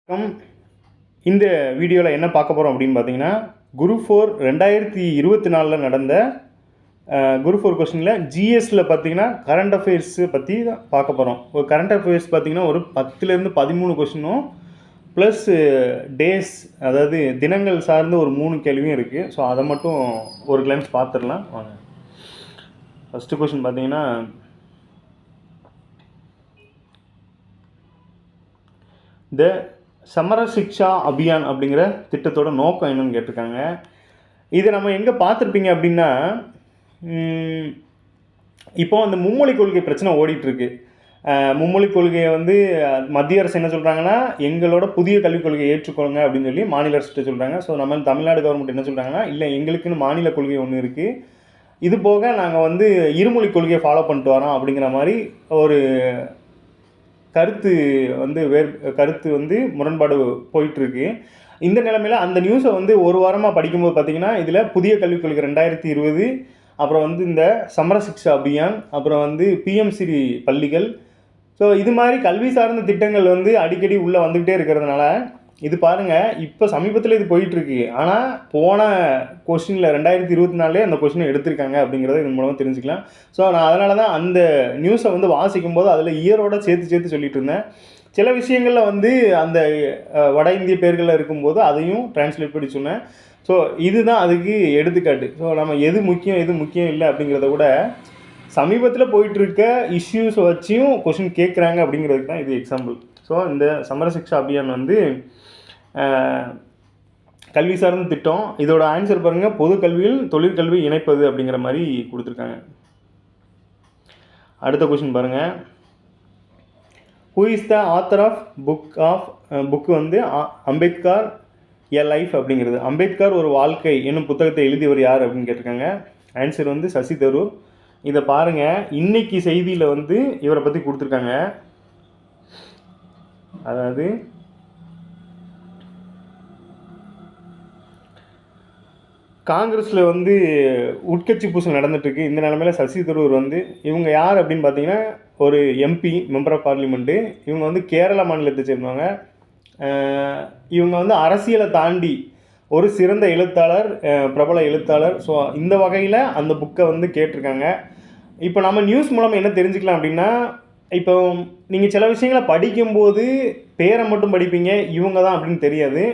வணக்கம். இந்த வீடியோவில் என்ன பார்க்க போகிறோம் அப்படின்னு பார்த்தீங்கன்னா, குரூப் 4 2024 நடந்த குரூப் 4 கொஸ்டினில் ஜிஎஸ்சில் பார்த்தீங்கன்னா கரண்ட் அஃபேர்ஸு பற்றி தான் பார்க்க போகிறோம். ஒரு கரண்ட் அஃபேர்ஸ் பார்த்தீங்கன்னா ஒரு 10லேருந்து 13 கொஸ்டினும் ப்ளஸ் டேஸ், அதாவது தினங்கள் சார்ந்து ஒரு 3 கேள்வியும் இருக்குது. ஸோ அதை மட்டும் ஒரு கிளான்ஸ் பார்த்துடலாம் வாங்க. ஃபஸ்ட்டு கொஸ்டின் பார்த்தீங்கன்னா, இந்த சமர சிக்ஷா அபியான் அப்படிங்கிற திட்டத்தோட நோக்கம் என்னன்னு கேட்டிருக்காங்க. இதை நம்ம எங்கே பார்த்துருப்பீங்க அப்படின்னா, இப்போ அந்த மும்மொழி கொள்கை பிரச்சனை ஓடிட்டுருக்கு. மும்மொழி கொள்கையை வந்து மத்திய அரசு என்ன சொல்கிறாங்கன்னா, எங்களோட புதிய கல்விக் கொள்கையை ஏற்றுக்கொள்ளுங்க அப்படின்னு சொல்லி மாநில அரசுகிட்ட சொல்கிறாங்க. ஸோ நம்ம தமிழ்நாடு கவர்மெண்ட் என்ன சொல்கிறாங்கன்னா, இல்லை எங்களுக்குன்னு மாநில கொள்கை ஒன்று இருக்குது, இது போக நாங்கள் வந்து இருமொழி கொள்கையை ஃபாலோ பண்ணிட்டு வரோம் அப்படிங்கிற மாதிரி ஒரு கருத்து வந்து முரண்பாடு போயிட்டுருக்கு. இந்த நிலைமையில் அந்த நியூஸை வந்து ஒரு வாரமாக படிக்கும்போது பார்த்திங்கன்னா, இதில் புதிய கல்விக் கொள்கை 2020, அப்புறம் வந்து இந்த சமர சிக்ஷா அபியான், அப்புறம் வந்து பிஎம்சி பள்ளிகள், ஸோ இது மாதிரி கல்வி சார்ந்த திட்டங்கள் வந்து அடிக்கடி உள்ளே வந்துக்கிட்டே இருக்கிறதுனால இது பாருங்கள், இப்போ சமீபத்தில் இது போயிட்டுருக்கு. ஆனால் போன கொஸ்டினில் 2024 அந்த கொஸ்டினை எடுத்திருக்காங்க அப்படிங்கிறத இதன் மூலமாக தெரிஞ்சுக்கலாம். ஸோ நான் அதனால தான் அந்த நியூஸை வந்து வாசிக்கும் போது அதில் இயரோட சேர்த்து சொல்லிட்டு இருந்தேன். சில விஷயங்களில் வந்து அந்த வட இந்திய பேர்களில் இருக்கும்போது அதையும் டிரான்ஸ்லேட் பண்ணி சொன்னேன். ஸோ இதுதான் அதுக்கு எடுத்துக்காட்டு. ஸோ நம்ம எது முக்கியம் இல்லை அப்படிங்கிறத விட சமீபத்தில் போயிட்டுருக்க இஷ்யூஸை வச்சியும் கொஸ்டின் கேட்குறாங்க அப்படிங்கிறதுக்கு தான் இது எக்ஸாம்பிள். ஸோ இந்த சமர சிக்ஷா அபியான் வந்து கல்வி சார்ந்த திட்டம். இதோட ஆன்சர் பாருங்கள், பொது கல்வியில் தொழிற்கல்வி இணைப்பது அப்படிங்கிற மாதிரி கொடுத்துருக்காங்க. அடுத்த கொஸ்டின் பாருங்கள், who is the author of book வந்து அம்பேத்கர் எ லைஃப் அப்படிங்கிறது. அம்பேத்கர் ஒரு வாழ்க்கை என்னும் புத்தகத்தை எழுதியவர் யார் அப்படின்னு கேட்டிருக்காங்க. ஆன்சர் வந்து சசி தரூர். இதை பாருங்கள், இன்னைக்கு செய்தியில் வந்து இவரை பற்றி கொடுத்துருக்காங்க. அதாவது காங்கிரஸில் வந்து உட்கட்சி பூசல் நடந்துட்டுருக்கு. இந்த நிலமையில் சசி தரூர் வந்து இவங்க யார் அப்படின்னு பார்த்தீங்கன்னா, ஒரு எம்பி, மெம்பர் ஆஃப் பார்லிமெண்ட்டு. இவங்க வந்து கேரளா மாநிலத்தை சேர்ந்தவங்க. இவங்க வந்து அரசியலை தாண்டி ஒரு சிறந்த எழுத்தாளர், பிரபல எழுத்தாளர். ஸோ இந்த வகையில் அந்த புக்கை வந்து கேட்டிருக்காங்க. இப்போ நம்ம நியூஸ் மூலமாக என்ன தெரிஞ்சுக்கலாம் அப்படின்னா, இப்போ நீங்கள் சில விஷயங்களை படிக்கும்போது பேரை மட்டும் படிப்பீங்க, இவங்க தான் அப்படின்னு தெரியாது.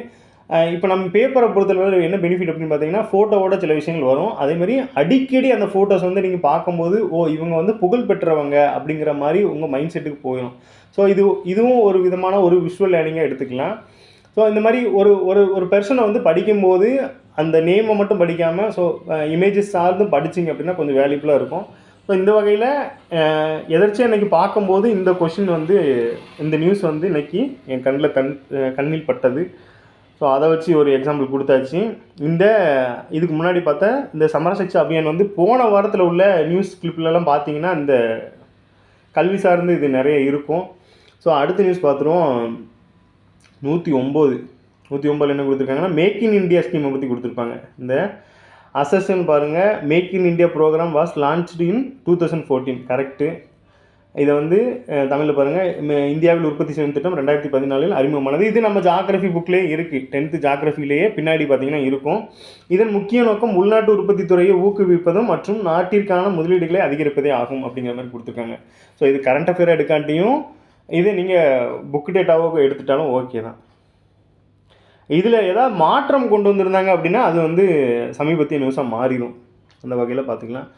இப்போ நம்ம பேப்பரை பொறுத்தளவில் என்ன பெனிஃபிட் அப்படின்னு பார்த்தீங்கன்னா, ஃபோட்டோவோட சில விஷயங்கள் வரும். அதேமாதிரி அடிக்கடி அந்த ஃபோட்டோஸ் வந்து நீங்கள் பார்க்கும்போது, இவங்க வந்து புகழ் பெற்றவங்க அப்படிங்கிற மாதிரி உங்கள் மைண்ட் செட்டுக்கு போயிடும். ஸோ இதுவும் ஒரு விதமான ஒரு விஷுவல் லேர்னிங்காக எடுத்துக்கலாம். ஸோ இந்த மாதிரி ஒரு பெர்சனை வந்து படிக்கும்போது அந்த நேமை மட்டும் படிக்காமல், ஸோ இமேஜஸ் சார்ந்து படிச்சிங்க அப்படின்னா கொஞ்சம் வேல்யூபுளாக இருக்கும். ஸோ இந்த வகையில் எதர்ச்சியாக இன்றைக்கி பார்க்கும்போது இந்த கொஷின் வந்து, இந்த நியூஸ் வந்து இன்றைக்கி என் கண்ணில் பட்டது. ஸோ அதை வச்சு ஒரு எக்ஸாம்பிள் கொடுத்தாச்சு. இதுக்கு முன்னாடி பார்த்தா இந்த சமர சிக்ஷா அபியான் வந்து போன வாரத்தில் உள்ள நியூஸ் கிளிப்லலாம் பார்த்தீங்கன்னா இந்த கல்வி சார்ந்து இது நிறைய இருக்கும். ஸோ அடுத்த நியூஸ் பார்த்துருவோம். 109 என்ன கொடுத்துருக்காங்கன்னா, மேக் இன் இண்டியா ஸ்கீமை பற்றி கொடுத்துருப்பாங்க. இந்த அசஸ்ன்னு பாருங்கள், make in India programme was launched in 2014. Correct. இதை வந்து தமிழில் பாருங்கள், இந்தியாவில் உற்பத்தி செய்யும் திட்டம் 2014 அறிமுகமானது. இது நம்ம ஜாகிரஃபி புக்லேயே இருக்குது, 10th ஜாகிரஃபிலேயே பின்னாடி பார்த்திங்கன்னா இருக்கும். இதன் முக்கிய நோக்கம் உள்நாட்டு உற்பத்தி துறையை ஊக்குவிப்பதும் மற்றும் நாட்டிற்கான முதலீடுகளை அதிகரிப்பதே ஆகும் அப்படிங்கிற மாதிரி கொடுத்துருக்காங்க. ஸோ இது கரண்ட் அஃபேர் எடுக்காட்டியும் இது நீங்கள் புக் டேட்டாவோ எடுத்துட்டாலும் ஓகே தான். இதில் ஏதாவது மாற்றம் கொண்டு வந்திருந்தாங்க அப்படின்னா அது வந்து சமீபத்திய நியூஸாக மாறிடும். அந்த வகையில் பார்த்துக்கலாம்.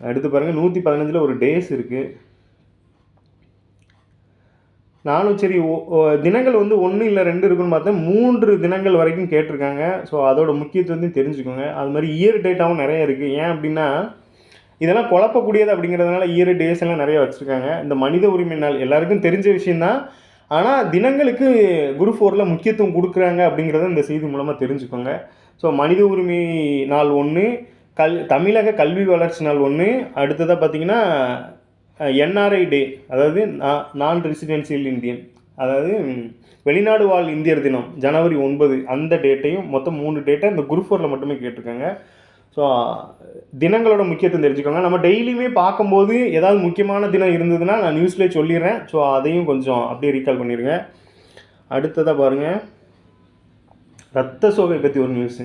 அடுத்து பாருங்கள், 115 ஒரு டேஸ் இருக்குது. நானும் சரி தினங்கள் வந்து 1 இல்லை 2 இருக்குன்னு பார்த்தேன். 3 தினங்கள் வரைக்கும் கேட்டிருக்காங்க. ஸோ அதோட முக்கியத்துவத்தையும் தெரிஞ்சுக்கோங்க. அது மாதிரி இயர் டேட்டாவும் நிறைய இருக்குது. ஏன் அப்படின்னா இதெல்லாம் குழப்பக்கூடியது அப்படிங்கிறதுனால இயர் டேஸ் எல்லாம் நிறைய வச்சுருக்காங்க. இந்த மனித உரிமை நாள் எல்லாருக்கும் தெரிஞ்ச விஷயந்தான். ஆனால் தினங்களுக்கு குரூப் 4ல் முக்கியத்துவம் கொடுக்குறாங்க அப்படிங்கிறத இந்த செய்தி மூலமாக தெரிஞ்சுக்கோங்க. ஸோ மனித உரிமை நாள் 1, தமிழக கல்வி வளர்ச்சி நாள் 1, அடுத்ததாக பார்த்திங்கன்னா என்ஆர்ஐ டே, அதாவது நான் ரெசிடென்சியல் இந்தியன், அதாவது வெளிநாடு வாழ் இந்தியர் தினம் ஜனவரி 9, அந்த டேட்டையும் மொத்தம் 3 டேட்டை இந்த குரூப் 4ல் மட்டுமே கேட்டிருக்காங்க. ஸோ தினங்களோட முக்கியத்துவம் தெரிஞ்சுக்கோங்க. நம்ம டெய்லியுமே பார்க்கும்போது ஏதாவது முக்கியமான தினம் இருந்ததுன்னா நான் நியூஸ்லேயே சொல்லிடுறேன். ஸோ அதையும் கொஞ்சம் அப்படியே ரீகால் பண்ணிடுங்க. அடுத்ததாக பாருங்கள், ரத்த சோகை பற்றி ஒரு நியூஸு.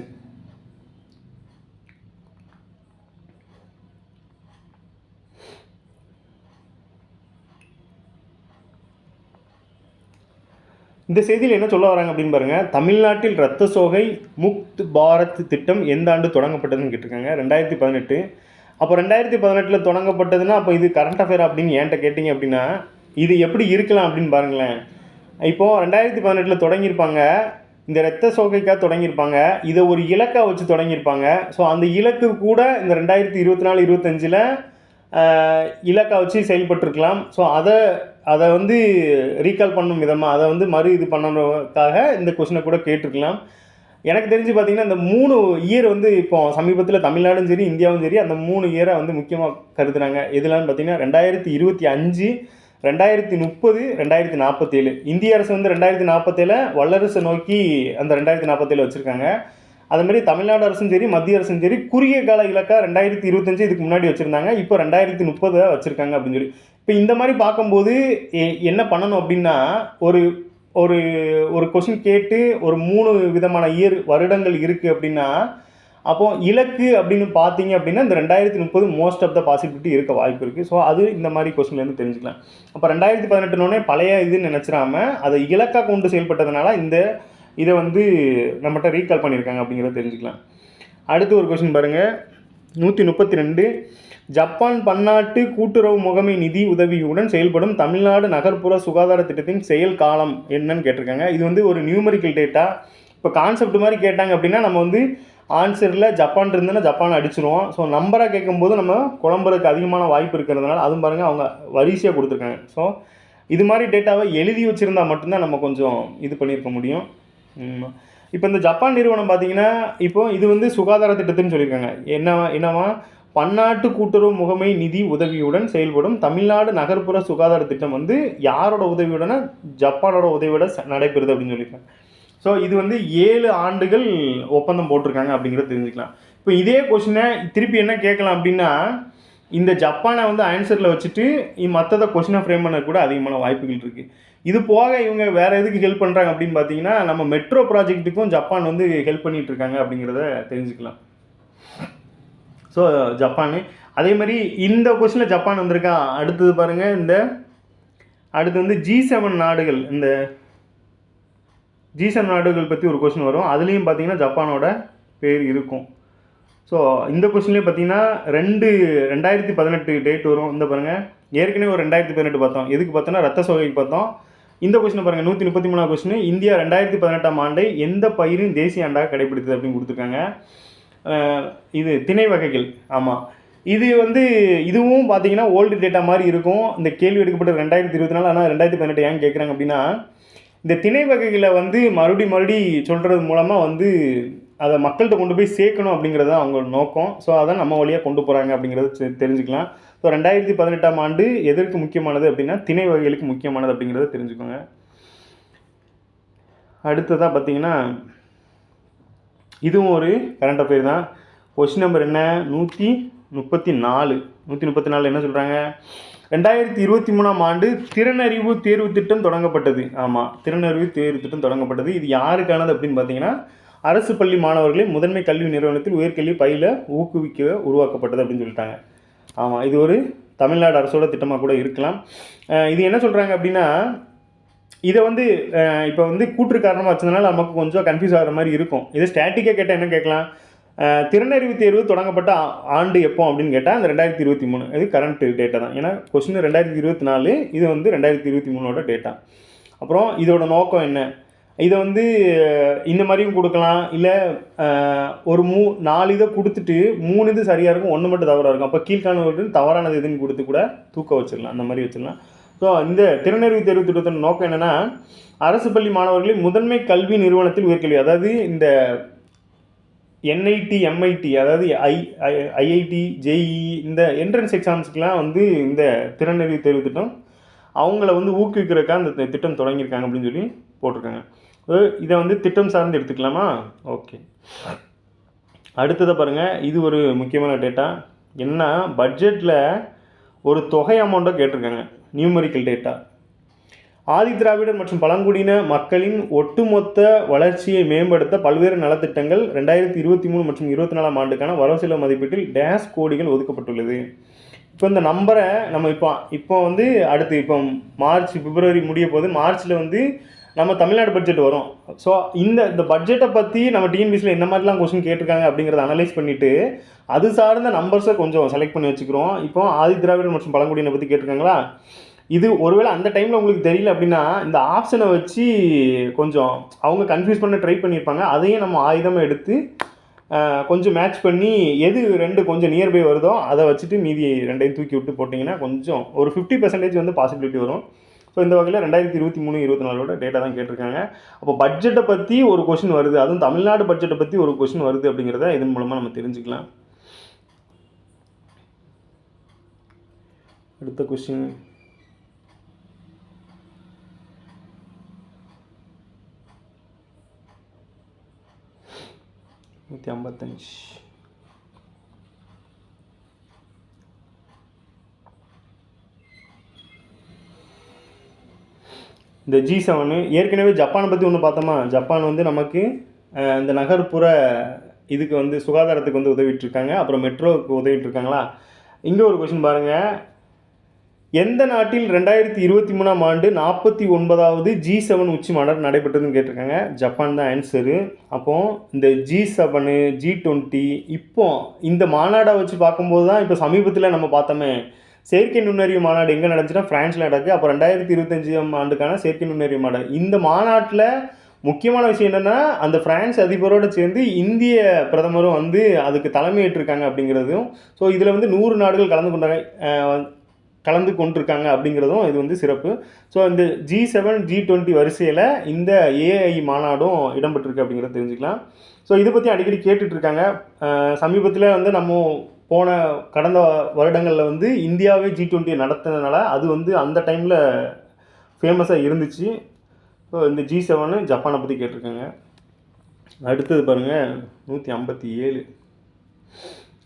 இந்த செய்தியில் என்ன சொல்ல வராங்க அப்படின்னு பாருங்கள். தமிழ்நாட்டில் ரத்த சோகை முக்த் பாரத் திட்டம் எந்த ஆண்டு தொடங்கப்பட்டதுன்னு கேட்டிருக்காங்க. 2018. அப்போ 2018 தொடங்கப்பட்டதுன்னா அப்போ இது கரண்ட் அஃபேர் அப்படின்னு என்கிட்ட கேட்டிங்க அப்படின்னா இது எப்படி இருக்கலாம் அப்படின்னு பாருங்களேன். இப்போது 2018 தொடங்கியிருப்பாங்க, இந்த ரத்த சோகைக்காக தொடங்கியிருப்பாங்க, இதை ஒரு இலக்காக வச்சு தொடங்கியிருப்பாங்க. ஸோ அந்த இலக்கு கூட இந்த 2024-25 இலக்காக வச்சு செயல்பட்டுருக்கலாம். ஸோ அதை வந்து ரீகால் பண்ணும் விதமாக அதை வந்து இது பண்ணுறதுக்காக இந்த கொஸ்டினை கூட கேட்டிருக்கலாம். எனக்கு தெரிஞ்சு பார்த்தீங்கன்னா இந்த 3 இயர் வந்து இப்போ சமீபத்தில் தமிழ்நாடும் சரி இந்தியாவும் சரி அந்த 3 இயரை வந்து முக்கியமாக கருதுறாங்க. எதுலான்னு பார்த்தீங்கன்னா 2025, 2030, 2047. இந்திய அரசு வந்து 2047 வல்லரசை நோக்கி அந்த 2047 வச்சுருக்காங்க. அதுமாரி தமிழ்நாடு அரசும் சரி மத்திய அரசும் சரி குறுகிய கால இலக்கா 2025 இதுக்கு முன்னாடி வச்சுருந்தாங்க. இப்போ 2030 வச்சுருக்காங்க அப்படின்னு சொல்லி. இப்போ இந்த மாதிரி பார்க்கும்போது என்ன பண்ணணும் அப்படின்னா ஒரு ஒரு ஒரு கொஸ்டின் கேட்டு ஒரு 3 விதமான வருடங்கள் இருக்குது அப்படின்னா அப்போது இலக்கு அப்படின்னு பார்த்தீங்க அப்படின்னா இந்த 2030 மோஸ்ட் ஆஃப் த பாசிபிலிட்டி இருக்க வாய்ப்பு இருக்குது. ஸோ அது இந்த மாதிரி கொஸ்டின்லேருந்து தெரிஞ்சுக்கலாம். அப்போ 2018 பழைய இதுன்னு நினச்சிடாம அதை இலக்காக கொண்டு செயல்பட்டதுனால இதை வந்து நம்மகிட்ட ரீகால் பண்ணியிருக்காங்க அப்படிங்கிறத தெரிஞ்சுக்கலாம். அடுத்து ஒரு கொஸ்டின் பாருங்கள், 132. ஜப்பான் பன்னாட்டு கூட்டுறவு முகமை நிதி உதவியுடன் செயல்படும் தமிழ்நாடு நகர்ப்புற சுகாதார திட்டத்தின் செயல் காலம் என்னன்னு கேட்டிருக்காங்க. இது வந்து ஒரு நியூமரிக்கல் டேட்டா. இப்போ கான்செப்ட் மாதிரி கேட்டாங்க அப்படின்னா நம்ம வந்து ஆன்சரில் ஜப்பான் இருந்துன்னா ஜப்பான் அடிச்சிருவோம். ஸோ நம்பராக கேட்கும்போது நம்ம குழம்புறதுக்கு அதிகமான வாய்ப்பு இருக்கிறதுனால அதுவும் பாருங்கள் அவங்க வரிசையாக கொடுத்துருக்காங்க. ஸோ இது மாதிரி டேட்டாவை எழுதி வச்சுருந்தா மட்டும்தான் நம்ம கொஞ்சம் இது பண்ணியிருக்க முடியும். இப்போ இந்த ஜப்பான் நிறுவனம் பார்த்தீங்கன்னா இப்போ இது வந்து சுகாதார திட்டத்துன்னு சொல்லியிருக்காங்க. என்னவா பன்னாட்டு கூட்டுறவு முகமை நிதி உதவியுடன் செயல்படும் தமிழ்நாடு நகர்ப்புற சுகாதார திட்டம் வந்து யாரோட உதவியுடனா ஜப்பானோட உதவியோட நடைபெறுது அப்படின்னு சொல்லியிருக்காங்க. ஸோ இது வந்து 7 ஆண்டுகள் ஒப்பந்தம் போட்டிருக்காங்க அப்படிங்கிறத தெரிஞ்சுக்கலாம். இப்போ இதே கொஸ்டினை திருப்பி என்ன கேட்கலாம் அப்படின்னா இந்த ஜப்பானை வந்து ஆன்சரில் வச்சுட்டு மற்றதை கொஸ்டினை ஃப்ரேம் பண்ண கூட அதிகமான வாய்ப்புகள் இருக்குது. இது போக இவங்க வேறு எதுக்கு ஹெல்ப் பண்ணுறாங்க அப்படின்னு பார்த்தீங்கன்னா நம்ம மெட்ரோ ப்ராஜெக்ட்டுக்கும் ஜப்பான் வந்து ஹெல்ப் பண்ணிகிட்டு இருக்காங்க அப்படிங்கிறத தெரிஞ்சுக்கலாம். ஸோ ஜப்பானு அதே மாதிரி இந்த கொஸ்டினில் ஜப்பான் வந்திருக்கா. அடுத்தது பாருங்கள், அடுத்து வந்து G7 நாடுகள், இந்த G7 நாடுகள் பற்றி ஒரு கொஸ்டின் வரும். அதுலேயும் பார்த்தீங்கன்னா ஜப்பானோட பேர் இருக்கும். ஸோ இந்த கொஸ்டின்லேயே பார்த்தீங்கன்னா 2018 டேட் வரும். இந்த பாருங்கள், ஏற்கனவே ஒரு 2018 பார்த்தோம். எதுக்கு பார்த்தோன்னா ரத்த சோகைக்கு பார்த்தோம். இந்த கொஸ்டினை பாருங்கள், 133 கொஸ்டின். இந்தியா 2018 ஆண்டை எந்த பயிரின் தேசிய ஆண்டாக கடைபிடித்தது அப்படின்னு கொடுத்துருக்காங்க. இது திணை வகைகள். ஆமாம், இது வந்து இதுவும் பார்த்தீங்கன்னா ஓல்டு டேட்டா மாதிரி இருக்கும். இந்த கேள்வி எடுக்கப்பட்ட 2024. ஆனால் 2018 ஏன் கேட்குறாங்க அப்படின்னா இந்த திணை வகைகளை வந்து மறுபடி சொல்கிறது மூலமாக வந்து அதை மக்கள்கிட்ட கொண்டு போய் சேர்க்கணும் அப்படிங்கிறது தான் அவங்களோட நோக்கம். ஸோ அதான் நம்ம வழியாக கொண்டு போகிறாங்க அப்படிங்கிறத தெரிஞ்சுக்கலாம். ஸோ 2018 ஆண்டு எதற்கு முக்கியமானது அப்படின்னா திணை வகைகளுக்கு முக்கியமானது அப்படிங்கிறத தெரிஞ்சுக்கோங்க. அடுத்ததாக பார்த்தீங்கன்னா இதுவும் ஒரு கரண்ட் அஃபேர் தான். கொஸ்டின் நம்பர் என்ன, 134. 134 என்ன சொல்கிறாங்க, 2023 ஆண்டு திறனறிவு தேர்வு திட்டம் தொடங்கப்பட்டது. ஆமாம், திறனறிவு தேர்வு திட்டம் தொடங்கப்பட்டது. இது யாருக்கானது அப்படின்னு பார்த்தீங்கன்னா அரசு பள்ளி மாணவர்களை முதன்மை கல்வி நிறுவனத்தில் உயர்கல்வி பயில ஊக்குவிக்க உருவாக்கப்பட்டது அப்படின்னு சொல்லிட்டாங்க. ஆமாம், இது ஒரு தமிழ்நாடு அரசோட திட்டமாக கூட இருக்கலாம். இது என்ன சொல்கிறாங்க அப்படின்னா இதை வந்து இப்போ வந்து கூற்று காரணமாக வச்சதுனால நமக்கு கொஞ்சம் கன்ஃபியூஸ் ஆகிற மாதிரி இருக்கும். இதை ஸ்டாட்டிக்காக கேட்டால் என்ன கேட்கலாம், திறனறிவு தேர்வு தொடங்கப்பட்ட ஆண்டு எப்போ அப்படின்னு கேட்டால் அந்த 2023. இது கரண்ட் டேட்டா தான். ஏன்னா கொஸ்டின் 2024, இது வந்து 2023 டேட்டா. அப்புறம் இதோட நோக்கம் என்ன, இதை வந்து இந்த மாதிரியும் கொடுக்கலாம். இல்லை ஒரு 4 இதை கொடுத்துட்டு 3 இது சரியாக இருக்கும், 1 மட்டும் தவறாக இருக்கும். அப்போ கீழ்காண தவறானது எதுன்னு கொடுத்து கூட தூக்க வச்சிடலாம், அந்த மாதிரி வச்சிடலாம். ஸோ இந்த திறனறிவு தேர்வு திட்டத்தின் நோக்கம் என்னென்னா அரசு பள்ளி மாணவர்களை முதன்மை கல்வி நிறுவனத்தில் உயர்கல்வி, அதாவது இந்த NIT MIT அதாவது IIT JEE இந்த என்ட்ரன்ஸ் எக்ஸாம்ஸுக்கெலாம் வந்து இந்த திறனறிவு தேர்வு திட்டம் அவங்கள வந்து ஊக்குவிக்கிறதுக்காக அந்த திட்டம் தொடங்கியிருக்காங்க அப்படின்னு சொல்லி போட்டிருக்காங்க. இதை வந்து திட்டம் சார்ந்து எடுத்துக்கலாமா? ஓகே. அடுத்ததை பாருங்கள், இது ஒரு முக்கியமான டேட்டா. என்ன, பட்ஜெட்டில் ஒரு தொகை அமௌண்ட்டை கேட்டிருக்காங்க, நியூமரிக்கல் டேட்டா. ஆதிதிராவிடர் மற்றும் பழங்குடியின மக்களின் ஒட்டுமொத்த வளர்ச்சியை மேம்படுத்த பல்வேறு நலத்திட்டங்கள் 2023 மற்றும் 24ஆம் ஆண்டுக்கான வரவு செலவு மதிப்பீட்டில் டேஷ் கோடிகள் ஒதுக்கப்பட்டுள்ளது. இப்போ இந்த நம்பரை நம்ம இப்போ வந்து அடுத்து இப்போ மார்ச் பிப்ரவரி முடிய போது மார்ச்சில் வந்து நம்ம தமிழ்நாடு பட்ஜெட் வரும். ஸோ இந்த பட்ஜெட்டை பற்றி நம்ம டிஎன்பிசியில் என்ன மாதிரிலாம் கொஸ்டின் கேட்டிருக்காங்க அப்படிங்கிறத அனலைஸ் பண்ணிவிட்டு அது சார்ந்த நம்பர்ஸை கொஞ்சம் செலக்ட் பண்ணி வச்சுக்கிறோம். இப்போ ஆதிதிராவிடர் மற்றும் பழங்குடியினை பற்றி கேட்டிருக்காங்களா, இது ஒருவேளை அந்த டைமில் உங்களுக்கு தெரியல அப்படின்னா இந்த ஆப்ஷனை வச்சு கொஞ்சம் அவங்க கன்ஃபியூஸ் பண்ண ட்ரை பண்ணியிருப்பாங்க. அதையும் நம்ம ஆயுதமாக எடுத்து கொஞ்சம் மேட்ச் பண்ணி எது ரெண்டு கொஞ்சம் நியர்பை வருதோ அதை வச்சுட்டு மீதி ரெண்டையும் தூக்கி விட்டு போட்டிங்கன்னா கொஞ்சம் ஒரு 50% வந்து பாசிபிலிட்டி வரும். ஸோ இந்த வகையில் 2023-24 டேட்டா தான் கேட்டிருக்காங்க. அப்போ பட்ஜெட்டை பற்றி ஒரு கொஷின் வருது, அதுவும் தமிழ்நாடு பட்ஜெட்டை பற்றி ஒரு கொஷின் வருது அப்படிங்கிறத இதன் மூலமாக நம்ம தெரிஞ்சுக்கலாம். அடுத்த கொஸ்டின், இந்த G7 ஏற்கனவே ஜப்பானை பற்றி ஒன்று பார்த்தோமா. ஜப்பான் வந்து நமக்கு இந்த நகர்ப்புற இதுக்கு வந்து சுகாதாரத்துக்கு வந்து உதவிட்டுருக்காங்க, அப்புறம் மெட்ரோவுக்கு உதவிட்டுருக்காங்களா. இங்கே ஒரு கொஸ்டின் பாருங்கள், எந்த நாட்டில் 2023ஆம் ஆண்டு 49வது G7 உச்சி மாநாடு நடைபெற்றதுன்னு கேட்டிருக்காங்க. ஜப்பான் தான் ஆன்சரு. அப்போது இந்த G7 G20 இப்போ இந்த மாநாடை வச்சு பார்க்கும்போது தான் இப்போ சமீபத்தில் நம்ம பார்த்தோமே செயற்கை நுண்ணறிவு மாநாடு எங்கே நடந்துச்சுன்னா ஃப்ரான்ஸில் நடக்குது. அப்போ 2025ஆம் ஆண்டுக்கான செயற்கை நுண்ணறிவு மாநாடு. இந்த மாநாட்டில் முக்கியமான விஷயம் என்னென்னா அந்த ஃப்ரான்ஸ் அதிபரோடு சேர்ந்து இந்திய பிரதமரும் வந்து அதுக்கு தலைமையேற்றிருக்காங்க அப்படிங்கிறதும். ஸோ இதில் வந்து 100 நாடுகள் கலந்து கொண்டிருக்காங்க அப்படிங்கிறதும் இது வந்து சிறப்பு. ஸோ இந்த G7 G20 வரிசையில் இந்த ஏஐ மாநாடும் இடம்பெற்றிருக்கு அப்படிங்கிறத தெரிஞ்சுக்கலாம். ஸோ இதை பற்றி அடிக்கடி கேட்டுட்ருக்காங்க. சமீபத்தில் வந்து நம்ம கடந்த வருடங்களில் வந்து இந்தியாவே G20 நடத்தினதுனால அது வந்து அந்த டைமில் ஃபேமஸாக இருந்துச்சு. ஸோ இந்த G7 ஜப்பானை பற்றி கேட்டிருக்காங்க. அடுத்தது பாருங்கள் 157.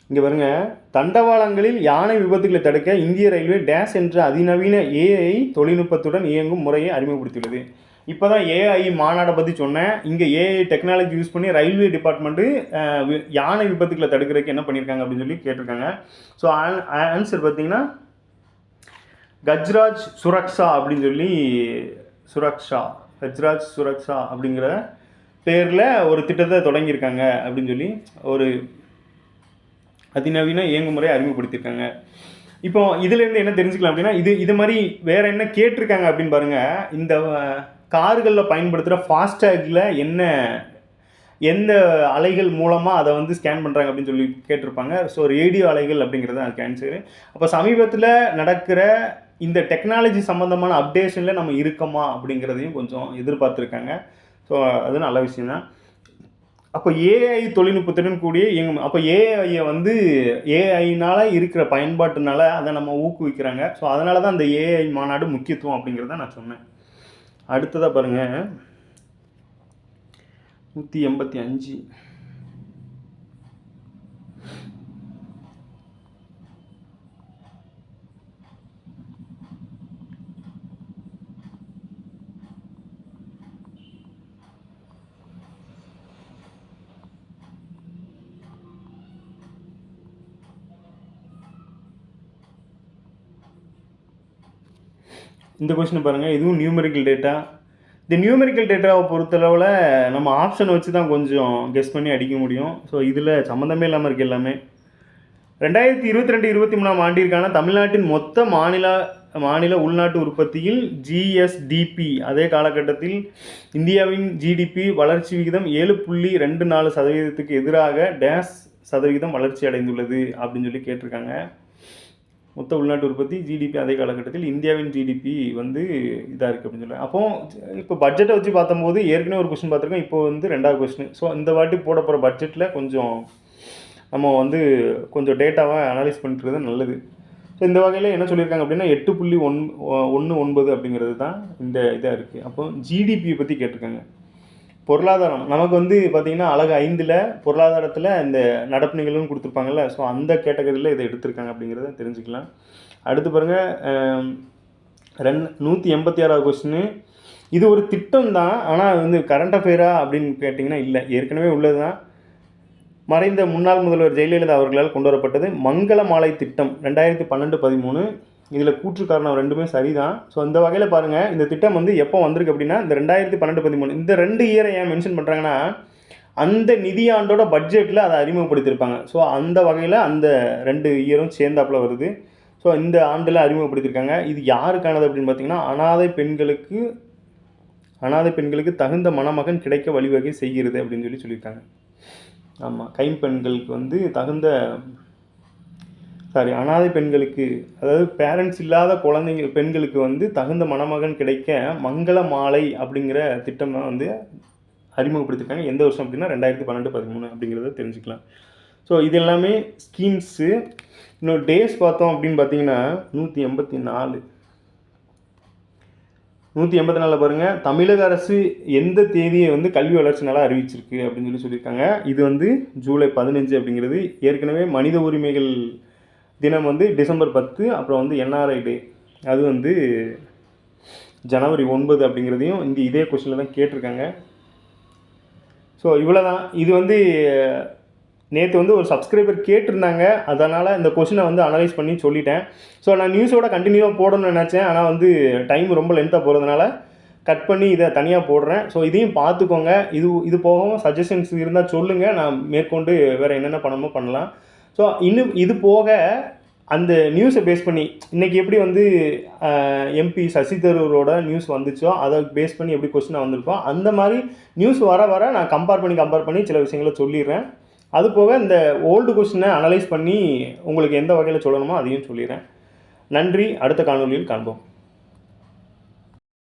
இங்கே பாருங்கள், தண்டவாளங்களில் யானை விபத்துகளை தடுக்க இந்திய ரயில்வே டேஷ் என்ற அதிநவீன ஏஐ தொழில்நுட்பத்துடன் இயங்கும் முறையை அறிமுகப்படுத்தியுள்ளது. இப்போ தான் ஏஐ மாநாடை பற்றி சொன்னேன். இங்கே ஏஐ டெக்னாலஜி யூஸ் பண்ணி ரயில்வே டிபார்ட்மெண்ட்டு யானை விபத்துக்களை தடுக்கிறதுக்கு என்ன பண்ணியிருக்காங்க அப்படின்னு சொல்லி கேட்டிருக்காங்க. ஸோ ஆன்சர் பார்த்தீங்கன்னா கஜ்ராஜ் சுரக்ஷா அப்படின்னு சொல்லி கஜ்ராஜ் சுரக்ஷா அப்படிங்கிற பேரில் ஒரு திட்டத்தை தொடங்கியிருக்காங்க அப்படின்னு சொல்லி ஒரு அதிநவீன இயங்குமுறை அறிமுகப்படுத்தியிருக்காங்க. இப்போ இதுலேருந்து என்ன தெரிஞ்சுக்கலாம் அப்படின்னா இது மாதிரி வேறு என்ன கேட்டிருக்காங்க அப்படின்னு பாருங்கள். இந்த கார்களில் பயன்படுத்துகிற ஃபாஸ்டேகில் எந்த அலைகள் மூலமாக அதை வந்து ஸ்கேன் பண்ணுறாங்க அப்படின்னு சொல்லி கேட்டிருப்பாங்க. ஸோ ரேடியோ அலைகள் அப்படிங்கிறது அதுக்கு ஆன்சரு. அப்போ சமீபத்தில் நடக்கிற இந்த டெக்னாலஜி சம்மந்தமான அப்டேஷனில் நம்ம இருக்கோமா அப்படிங்கிறதையும் கொஞ்சம் எதிர்பார்த்துருக்காங்க. ஸோ அது நல்ல விஷயம்தான். அப்போ ஏஐ தொழில்நுட்பத்துடன் கூடிய இயங்கும். அப்போ ஏஐயை வந்து ஏஐனால் இருக்கிற பயன்பாட்டுனால அதை நம்ம ஊக்குவிக்கிறாங்க. ஸோ அதனால தான் அந்த ஏஐ மாநாடு முக்கியத்துவம் அப்படிங்கிறத நான் சொன்னேன். அடுத்ததாக பாருங்கள் 185. இந்த கொஸ்டின் பாருங்கள், இதுவும் நியூமெரிக்கல் டேட்டா. இந்த நியூமெரிக்கல் டேட்டாவை பொறுத்தளவில் நம்ம ஆப்ஷனை வச்சு தான் கொஞ்சம் கெஸ் பண்ணி அடிக்க முடியும். ஸோ இதில் சம்மந்தமே இல்லாமல் இருக்குது எல்லாமே. 2022-23ஆம் ஆண்டிற்கான தமிழ்நாட்டின் மொத்த மாநில உள்நாட்டு உற்பத்தியில் ஜிஎஸ்டிபி அதே காலகட்டத்தில் இந்தியாவின் ஜிடிபி வளர்ச்சி விகிதம் 7.24% எதிராக டேஷ் சதவீதம் வளர்ச்சி அடைந்துள்ளது அப்படின்னு சொல்லி கேட்டிருக்காங்க. மொத்த உள்நாட்டு உற்பத்தி ஜிடிபி அதே காலகட்டத்தில் இந்தியாவின் ஜிடிபி வந்து இதாக இருக்குது அப்படின்னு சொல்லி. அப்போது இப்போ பட்ஜெட்டை வச்சு பார்த்தம்போது ஏற்கனவே ஒரு கொஸ்டின் பார்த்துருக்கோம், இப்போ வந்து ரெண்டாவது கொஸ்டின். ஸோ இந்த வாட்டி போட போகிற பட்ஜெட்டில் கொஞ்சம் நம்ம வந்து கொஞ்சம் டேட்டாவை அனலைஸ் பண்ணிட்டுறது நல்லது. ஸோ இந்த வகையில் என்ன சொல்லியிருக்காங்க அப்படின்னா 8.19 அப்படிங்கிறது தான் இந்த இதாக இருக்குது. அப்போ ஜிடிபியை பற்றி கேட்டிருக்காங்க. பொருளாதாரம் நமக்கு வந்து பார்த்திங்கன்னா அழகு 5ல் பொருளாதாரத்தில் இந்த நடப்பு நிகழ்வுன்னு கொடுத்துருப்பாங்கல்ல. ஸோ அந்த கேட்டகரியில் இதை எடுத்திருக்காங்க அப்படிங்கிறத தெரிஞ்சுக்கலாம். அடுத்து பாருங்கள் 186வது கொஸ்டின். இது ஒரு திட்டம் தான், ஆனால் வந்து கரண்ட் அஃபேரா அப்படின்னு கேட்டிங்கன்னா இல்லை, ஏற்கனவே உள்ளது தான். மறைந்த முன்னாள் முதல்வர் ஜெயலலிதா அவர்களால் கொண்டு வரப்பட்டது மங்கள மாலை திட்டம் 2012-13. இதில் கூற்று காரணம் ரெண்டுமே சரிதான். ஸோ இந்த வகையில் பாருங்கள், இந்த திட்டம் வந்து எப்போ வந்திருக்கு அப்படின்னா இந்த 2012-13. இந்த 2 இயரை ஏன் மென்ஷன் பண்ணுறாங்கன்னா, அந்த நிதியாண்டோட பட்ஜெட்டில் அதை அறிமுகப்படுத்தியிருப்பாங்க. ஸோ அந்த வகையில் அந்த 2 இயரும் சேர்ந்தாப்பில் வருது. ஸோ இந்த ஆண்டில் அறிமுகப்படுத்தியிருக்காங்க. இது யாருக்கானது அப்படின்னு பார்த்தீங்கன்னா, அனாதை பெண்களுக்கு தகுந்த மணமகன் கிடைக்க வழிவகை செய்கிறது அப்படின்னு சொல்லியிருக்காங்க. ஆமாம், கைம்பெண்களுக்கு வந்து அனாதை பெண்களுக்கு, அதாவது பேரண்ட்ஸ் இல்லாத பெண்களுக்கு வந்து தகுந்த மணமகன் கிடைக்க மங்கள மாலை அப்படிங்கிற திட்டம் தான் வந்து அறிமுகப்படுத்தியிருக்காங்க. எந்த வருஷம் அப்படின்னா 2012-13 அப்படிங்கிறத தெரிஞ்சுக்கலாம். ஸோ இது எல்லாமே ஸ்கீம்ஸு. இன்னும் டேஸ் பார்த்தோம் அப்படின்னு பார்த்தீங்கன்னா 184 பாருங்கள், தமிழக அரசு எந்த தேதியை வந்து கல்வி வளர்ச்சி நாளாக அறிவிச்சிருக்கு அப்படின்னு சொல்லியிருக்காங்க. இது வந்து ஜூலை 15 அப்படிங்கிறது. ஏற்கனவே மனித உரிமைகள் தினம் வந்து டிசம்பர் 10, அப்புறம் வந்து என்ஆர்ஐ டே அது வந்து ஜனவரி 9 அப்படிங்கிறதையும் இங்கே இதே கொஸ்டினில் தான் கேட்டிருக்காங்க. ஸோ இவ்வளோ தான். இது வந்து நேற்று வந்து ஒரு சப்ஸ்கிரைபர் கேட்டிருந்தாங்க, அதனால் இந்த கொஸ்டினை வந்து அனலைஸ் பண்ணி சொல்லிட்டேன். ஸோ நான் நியூஸோட கண்டினியூவாக போடணும்னு நினச்சேன், ஆனால் வந்து டைம் ரொம்ப லென்த்தாக போகிறதுனால கட் பண்ணி இதை தனியாக போடுறேன். ஸோ இதையும் பார்த்துக்கோங்க. இது போகவும் சஜஷன்ஸ் இருந்தால் சொல்லுங்கள், நான் மேற்கொண்டு வேறு என்னென்ன பண்ணலாம். ஸோ இன்னும் இது போக அந்த நியூஸை பேஸ் பண்ணி இன்றைக்கி எப்படி வந்து எம்பி சசி தரூரோட நியூஸ் வந்துச்சோ அதை பேஸ் பண்ணி எப்படி கொஸ்டினாக வந்திருக்கோ அந்த மாதிரி நியூஸ் வர நான் கம்பேர் பண்ணி சில விஷயங்களை சொல்லிடுறேன். அது போக இந்த ஓல்டு கொஸ்டினை அனலைஸ் பண்ணி உங்களுக்கு எந்த வகையில் சொல்லணுமோ அதையும் சொல்லிடுறேன். நன்றி. அடுத்த காணொலியில் காண்போம்.